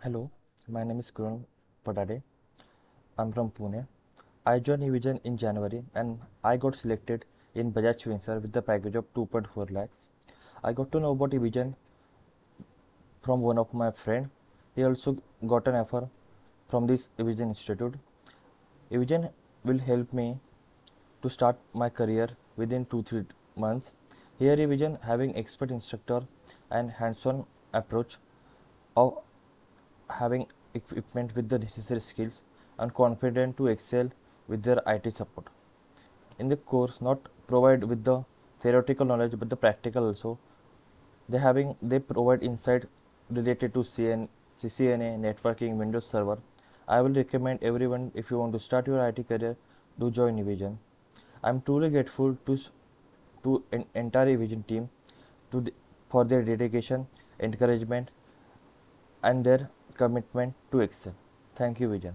Hello, my name is Padade. I'm from Pune. I joined eVision in January and I got selected in Bajaj Finserv with the package of 2.4 lakhs. I got to know about eVision from one of my friend. He also got an offer from this eVision Institute. eVision will help me to start my career within 2-3 months. Here eVision having expert instructor and hands-on approach of having equipment with the necessary skills and confident to excel with their IT support. In the course, not provide with the theoretical knowledge but the practical also. They provide insight related to CCNA, networking, Windows Server. I will recommend everyone if you want to start your IT career, do join eVision. I am truly grateful to entire eVision team for their dedication, encouragement, and their commitment to excel. Thank you, Vision.